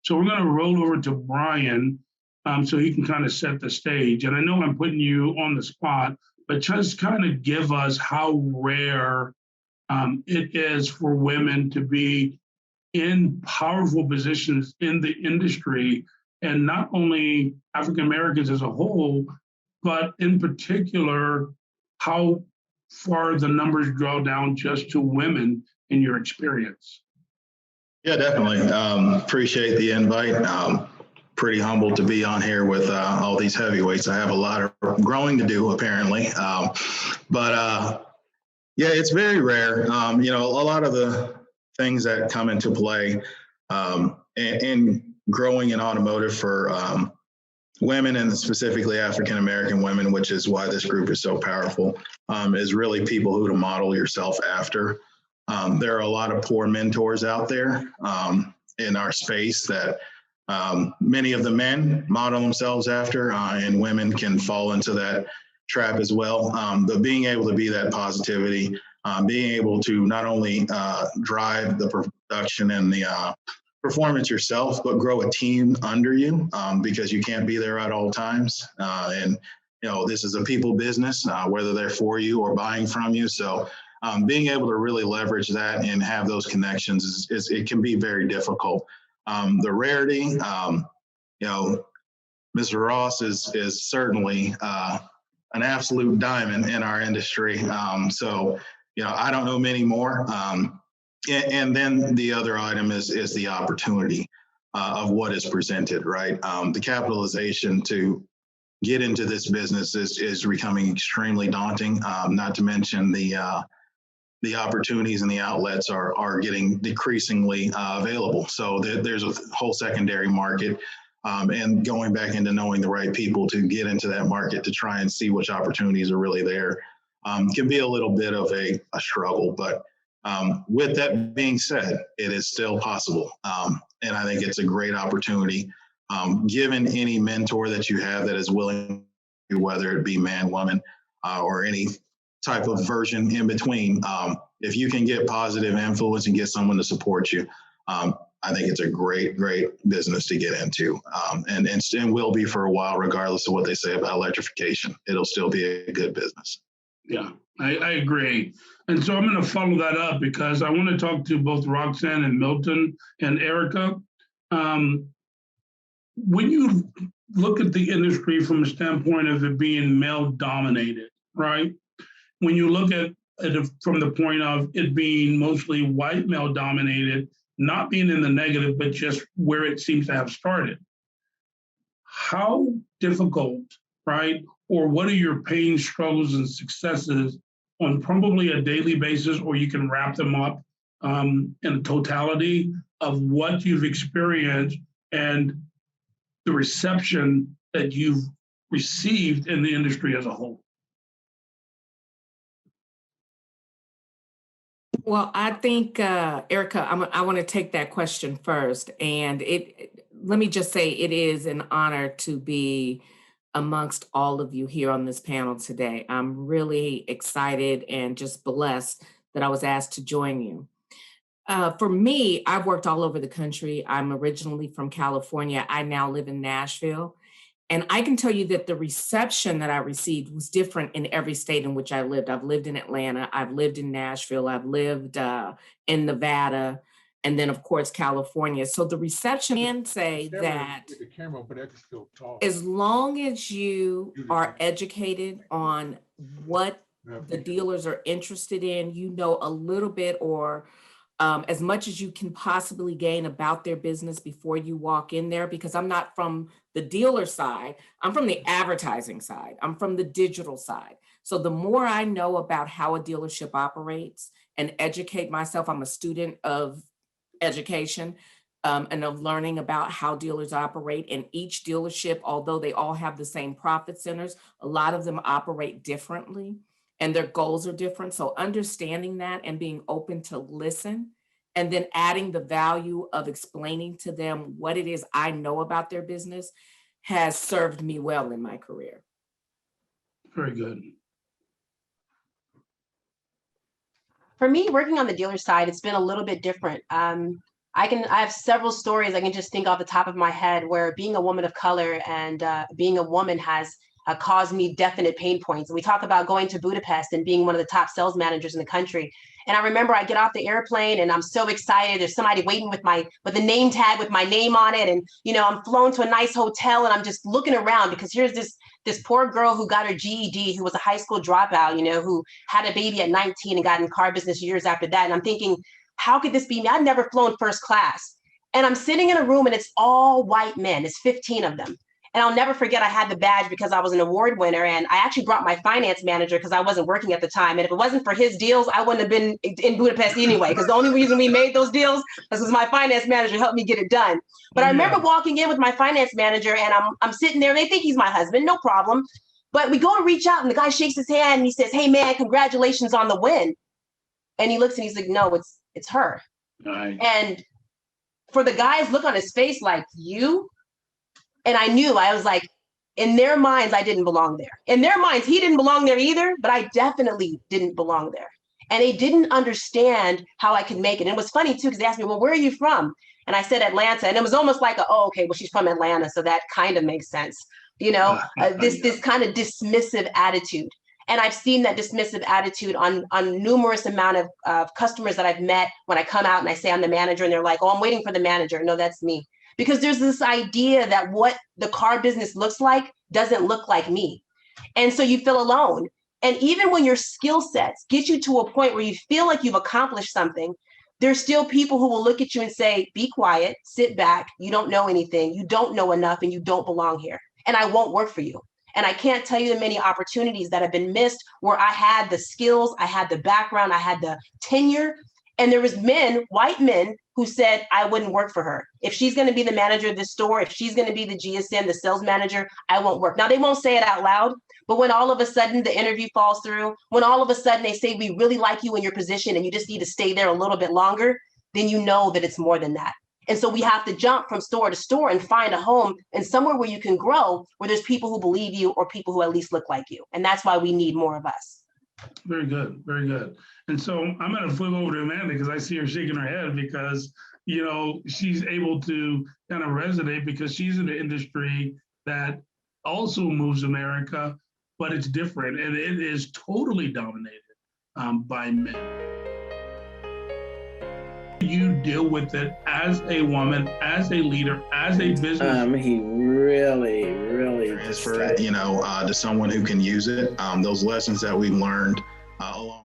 So we're going to roll over to Brian so he can kind of set the stage. And I know I'm putting you on the spot, but just kind of give us how rare it is for women to be in powerful positions in the industry, and not only African Americans as a whole, but in particular, how far the numbers draw down just to women in your experience. Yeah, definitely. Appreciate the invite. Pretty humbled to be on here with all these heavyweights. I have a lot of growing to do, apparently. Yeah, it's very rare. A lot of the things that come into play and growing in automotive for women, and specifically African American women, which is why this group is so powerful, is really people who to model yourself after. There are a lot of poor mentors out there in our space that many of the men model themselves after, and women can fall into that trap as well. But being able to be that positivity, being able to not only drive the production and the performance yourself, but grow a team under you, because you can't be there at all times. And this is a people business, whether they're for you or buying from you. So being able to really leverage that and have those connections it can be very difficult. The rarity, Mr. Ross is certainly an absolute diamond in our industry. So I don't know many more. And then the other item is the opportunity of what is presented, right? The capitalization to get into this business is becoming extremely daunting. Not to mention the opportunities and the outlets are getting decreasingly available. So there's a whole secondary market, and going back into knowing the right people to get into that market to try and see which opportunities are really there can be a little bit of a struggle. But with that being said, it is still possible. And I think it's a great opportunity, given any mentor that you have that is willing, whether it be man, woman, or any type of version in between. If you can get positive influence and get someone to support you, I think it's a great business to get into, and will be for a while, regardless of what they say about electrification. It'll still be a good business. Yeah, I agree. And so I'm going to follow that up because I want to talk to both Roxanne and Milton and Erica. When you look at the industry from a standpoint of it being male dominated, right? When you look at it from the point of it being mostly white male dominated, not being in the negative, but just where it seems to have started, how difficult, right? Or what are your pain, struggles, and successes on probably a daily basis, or you can wrap them up in a totality of what you've experienced and the reception that you've received in the industry as a whole? Well, I think, Erica, I want to take that question first. And let me just say it is an honor to be amongst all of you here on this panel today. I'm really excited and just blessed that I was asked to join you. For me, I've worked all over the country. I'm originally from California. I now live in Nashville. And I can tell you that the reception that I received was different in every state in which I lived. I've lived in Atlanta, I've lived in Nashville, I've lived in Nevada, and then of course, California. So the reception can say that as long as you are educated on what the dealers are interested in, you know a little bit or as much as you can possibly gain about their business before you walk in there, because I'm not from the dealer side, I'm from the advertising side, I'm from the digital side. So the more I know about how a dealership operates and educate myself, I'm a student of education and of learning about how dealers operate. And each dealership, although they all have the same profit centers, a lot of them operate differently and their goals are different. So understanding that and being open to listen and then adding the value of explaining to them what it is I know about their business has served me well in my career. Very good. For me, working on the dealer side, it's been a little bit different. I have several stories I can just think off the top of my head where being a woman of color and being a woman has caused me definite pain points. And we talk about going to Budapest and being one of the top sales managers in the country. And I remember I get off the airplane and I'm so excited. There's somebody waiting with the name tag with my name on it. And, you know, I'm flown to a nice hotel and I'm just looking around because here's this poor girl who got her GED, who was a high school dropout, you know, who had a baby at 19 and got in car business years after that. And I'm thinking, how could this be me? I've never flown first class. And I'm sitting in a room and it's all white men. It's 15 of them. And I'll never forget, I had the badge because I was an award winner. And I actually brought my finance manager because I wasn't working at the time. And if it wasn't for his deals, I wouldn't have been in Budapest anyway, because the only reason we made those deals was because my finance manager helped me get it done. But I remember walking in with my finance manager and I'm sitting there and they think he's my husband, no problem. But we go to reach out and the guy shakes his hand and he says, "Hey man, congratulations on the win." And he looks and he's like, "No, it's her." Right. And for the guy's look on his face, like, "You?" And I knew, I was like, in their minds, I didn't belong there. In their minds, he didn't belong there either, but I definitely didn't belong there. And they didn't understand how I could make it. And it was funny too, because they asked me, "Well, where are you from?" And I said Atlanta. And it was almost like, "Oh, okay, well, she's from Atlanta, so that kind of makes sense." You know, this kind of dismissive attitude. And I've seen that dismissive attitude on numerous amount of customers that I've met when I come out and I say I'm the manager and they're like, "Oh, I'm waiting for the manager." No, that's me. Because there's this idea that what the car business looks like doesn't look like me. And so you feel alone. And even when your skill sets get you to a point where you feel like you've accomplished something, there's still people who will look at you and say, "Be quiet, sit back, you don't know anything, you don't know enough, and you don't belong here. And I won't work for you." And I can't tell you the many opportunities that have been missed where I had the skills, I had the background, I had the tenure. And there was men, white men, who said I wouldn't work for her. If she's going to be the manager of this store, if she's going to be the GSM, the sales manager, I won't work. Now, they won't say it out loud, but when all of a sudden the interview falls through, when all of a sudden they say, "We really like you in your position and you just need to stay there a little bit longer," then you know that it's more than that. And so we have to jump from store to store and find a home and somewhere where you can grow, where there's people who believe you or people who at least look like you. And that's why we need more of us. Very good, very good. And so I'm going to flip over to Amanda because I see her shaking her head because, you know, she's able to kind of resonate because she's in the industry that also moves America, but it's different and it is totally dominated by men. You deal with it as a woman, as a leader, as a business. He really transfer it, you know, to someone who can use it. Those lessons that we've learned along